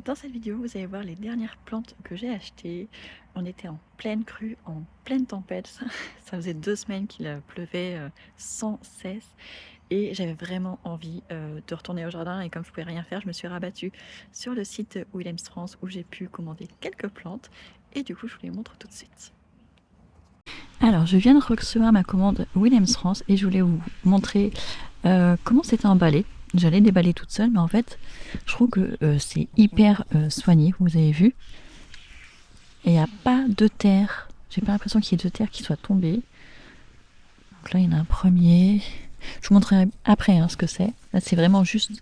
Dans cette vidéo, vous allez voir les dernières plantes que j'ai achetées. On était en pleine crue, en pleine tempête. Ça faisait 2 semaines qu'il pleuvait sans cesse et j'avais vraiment envie de retourner au jardin. Et comme je pouvais rien faire, je me suis rabattue sur le site Willems France où j'ai pu commander quelques plantes et du coup, je vous les montre tout de suite. Alors, je viens de recevoir ma commande Willems France et je voulais vous montrer comment c'était emballé. J'allais déballer toute seule, mais en fait, je trouve que c'est hyper soigné, vous avez vu. Et il n'y a pas de terre. J'ai pas l'impression qu'il y ait de terre qui soit tombée. Donc là, il y en a un premier. Je vous montrerai après ce que c'est. Là, c'est vraiment juste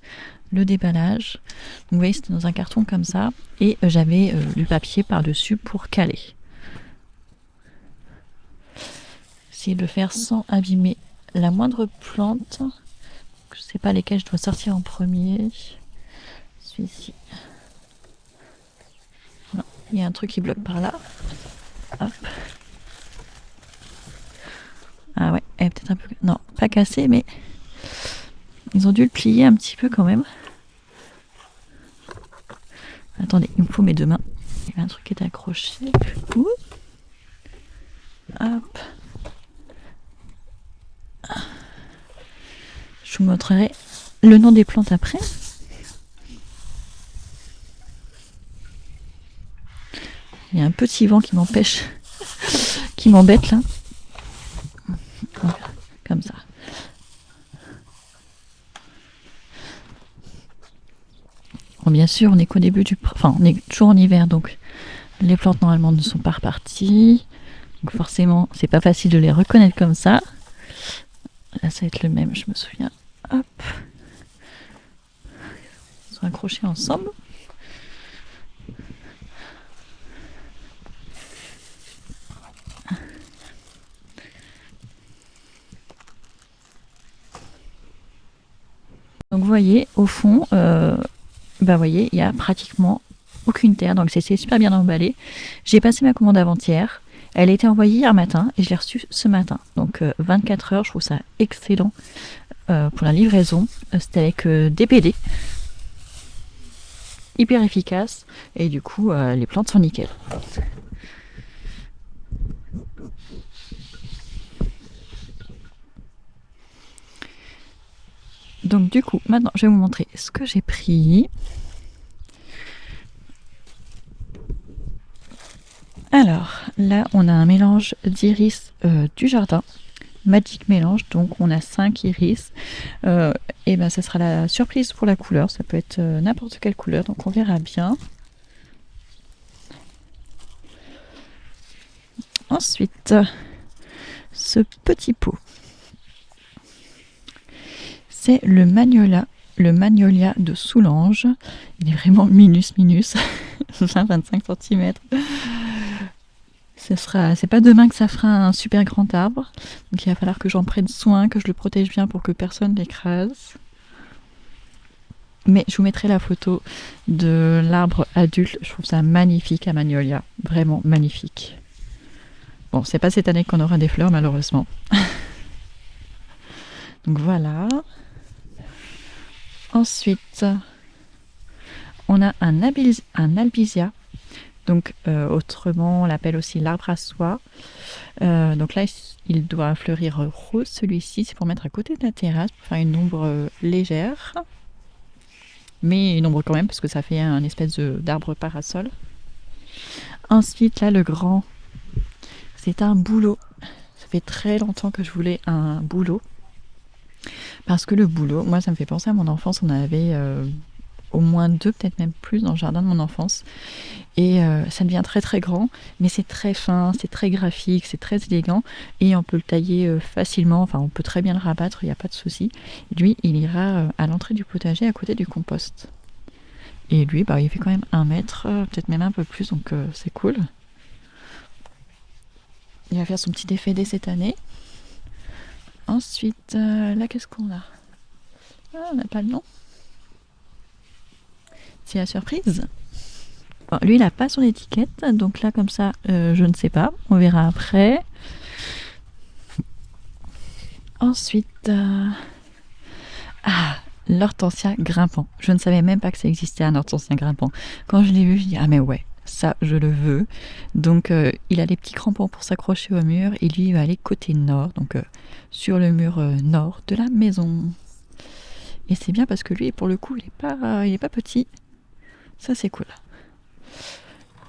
le déballage. Donc vous voyez, c'était dans un carton comme ça. Et j'avais du papier par-dessus pour caler. Essayer de le faire sans abîmer la moindre plante. Je sais pas lesquelles je dois sortir en premier. Celui-ci. Non, il y a un truc qui bloque par là. Hop. Ah ouais, elle est peut-être un peu... Non, pas cassée, mais ils ont dû le plier un petit peu quand même. Attendez, il me faut mes deux mains. Il y a un truc qui est accroché. Ouh. Hop. Je vous montrerai le nom des plantes après. Il y a un petit vent qui m'empêche, qui m'embête là. Comme ça. Bon, bien sûr, on est qu'au début du... Enfin, on est toujours en hiver, donc les plantes normalement ne sont pas reparties. Donc forcément, c'est pas facile de les reconnaître comme ça. Là, ça va être le même, je me souviens. Hop. Ils sont accrochés ensemble. Donc vous voyez, au fond, vous voyez, il n'y a pratiquement aucune terre, donc c'est super bien emballé. J'ai passé ma commande avant-hier. Elle a été envoyée hier matin et je l'ai reçue ce matin. Donc 24 heures, je trouve ça excellent pour la livraison. C'était avec DPD. Hyper efficace. Et du coup, les plantes sont nickel. Donc du coup, maintenant, je vais vous montrer ce que j'ai pris. Alors, là, on a un mélange d'iris du jardin. Magic mélange, donc on a 5 iris. Et ben, ça sera la surprise pour la couleur. Ça peut être n'importe quelle couleur, donc on verra bien. Ensuite, ce petit pot. C'est le Magnolia de Soulanges. Il est vraiment minus, 20-25 cm. C'est pas demain que ça fera un super grand arbre. Donc il va falloir que j'en prenne soin, que je le protège bien pour que personne l'écrase. Mais je vous mettrai la photo de l'arbre adulte. Je trouve ça magnifique à Magnolia. Vraiment magnifique. Bon, c'est pas cette année qu'on aura des fleurs, malheureusement. Donc voilà. Ensuite, on a un albizia. Donc autrement, on l'appelle aussi l'arbre à soie. Donc là, il doit fleurir rose. Celui-ci, c'est pour mettre à côté de la terrasse, pour faire une ombre légère. Mais une ombre quand même, parce que ça fait un espèce d'arbre parasol. Ensuite, là, le grand, c'est un bouleau. Ça fait très longtemps que je voulais un bouleau. Parce que le bouleau, moi, ça me fait penser à mon enfance. On avait au moins 2, peut-être même plus, dans le jardin de mon enfance. Et ça devient très très grand, mais c'est très fin, c'est très graphique, c'est très élégant. Et on peut le tailler facilement, enfin on peut très bien le rabattre, il n'y a pas de souci. Lui, il ira à l'entrée du potager, à côté du compost. Et lui, il fait quand même 1 mètre, peut-être même un peu plus, donc c'est cool. Il va faire son petit défédé cette année. Ensuite, là, qu'est-ce qu'on a? Ah, on n'a pas le nom. C'est la surprise. Bon, lui, il n'a pas son étiquette, donc là, comme ça, je ne sais pas. On verra après. Ensuite, l'hortensia grimpant. Je ne savais même pas que ça existait un hortensia grimpant. Quand je l'ai vu, je dis ah mais ouais, ça je le veux. Donc il a les petits crampons pour s'accrocher au mur et lui il va aller côté nord, donc sur le mur nord de la maison. Et c'est bien parce que lui pour le coup il est pas petit. Ça c'est cool.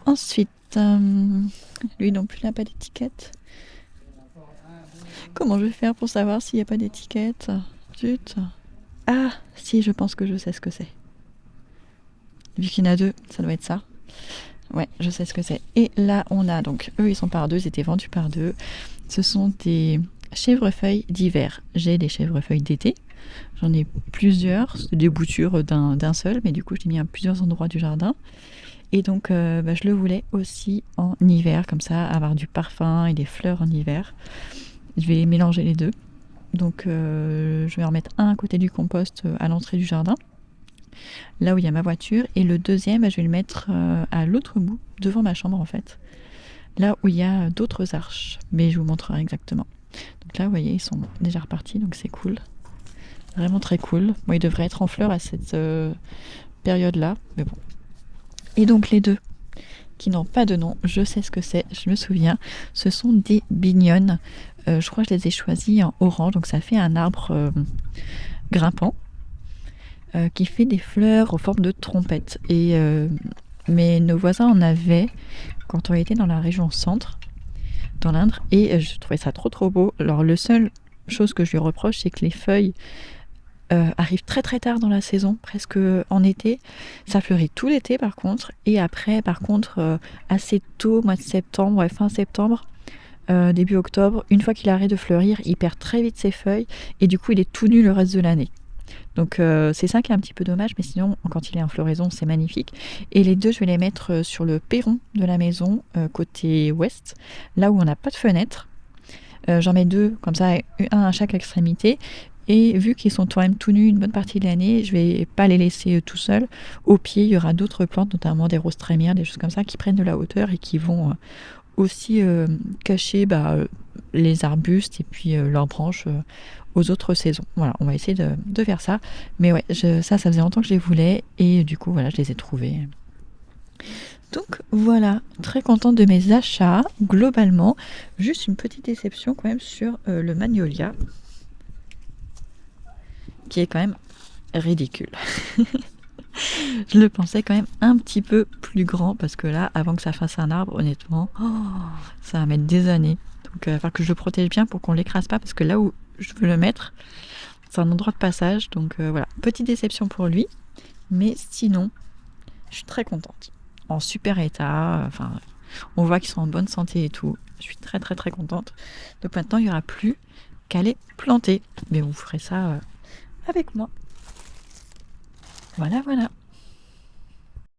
Ensuite, lui non plus n'a pas d'étiquette. Comment je vais faire pour savoir s'il n'y a pas d'étiquette? Zut. Ah, si, je pense que je sais ce que c'est. Vu qu'il y en a deux, ça doit être ça. Ouais, je sais ce que c'est. Et là, on a donc, eux, ils sont par deux, ils étaient vendus par deux. Ce sont des chèvrefeuilles d'hiver. J'ai des chèvrefeuilles d'été. J'en ai plusieurs, des boutures d'un seul, mais du coup, je l'ai mis à plusieurs endroits du jardin. Et donc, je le voulais aussi en hiver, comme ça, avoir du parfum et des fleurs en hiver. Je vais mélanger les deux. Donc je vais en mettre un à côté du compost à l'entrée du jardin, là où il y a ma voiture, et le deuxième, je vais le mettre à l'autre bout, devant ma chambre en fait, là où il y a d'autres arches, mais je vous montrerai exactement. Donc là, vous voyez, ils sont déjà repartis, donc c'est cool. Vraiment très cool. Bon, ils devraient être en fleurs à cette période-là, mais bon. Et donc les deux qui n'ont pas de nom, je sais ce que c'est, je me souviens, ce sont des bignonnes. Je crois que je les ai choisis en orange, donc ça fait un arbre grimpant qui fait des fleurs aux formes de trompettes. Et mais nos voisins en avaient quand on était dans la région centre, dans l'Indre, et je trouvais ça trop beau. Alors le seul chose que je lui reproche, c'est que les feuilles arrivent très très tard dans la saison, presque en été. Ça fleurit tout l'été par contre, et après par contre assez tôt, mois de septembre, ouais, fin septembre, début octobre, une fois qu'il arrête de fleurir, il perd très vite ses feuilles et du coup il est tout nu le reste de l'année. Donc c'est ça qui est un petit peu dommage, mais sinon quand il est en floraison c'est magnifique. Et les deux je vais les mettre sur le perron de la maison, côté ouest, là où on n'a pas de fenêtre. J'en mets deux comme ça, un à chaque extrémité. Et vu qu'ils sont quand même tout nus une bonne partie de l'année, je vais pas les laisser tout seuls. Au pied, il y aura d'autres plantes, notamment des roses trémières, des choses comme ça, qui prennent de la hauteur et qui vont aussi cacher les arbustes et puis leurs branches aux autres saisons. Voilà, on va essayer de faire ça. Mais ouais, ça faisait longtemps que je les voulais et du coup, voilà, je les ai trouvés. Donc voilà, très contente de mes achats, globalement. Juste une petite déception quand même sur le magnolia, qui est quand même ridicule. Je le pensais quand même un petit peu plus grand parce que là, avant que ça fasse un arbre, honnêtement, ça va mettre des années. Donc il va falloir que je le protège bien pour qu'on l'écrase pas parce que là où je veux le mettre, c'est un endroit de passage. Donc voilà, petite déception pour lui. Mais sinon, je suis très contente. En super état, enfin, on voit qu'ils sont en bonne santé et tout. Je suis très très très contente. Donc maintenant, il n'y aura plus qu'à les planter. Mais vous ferez ça avec moi. Voilà, voilà.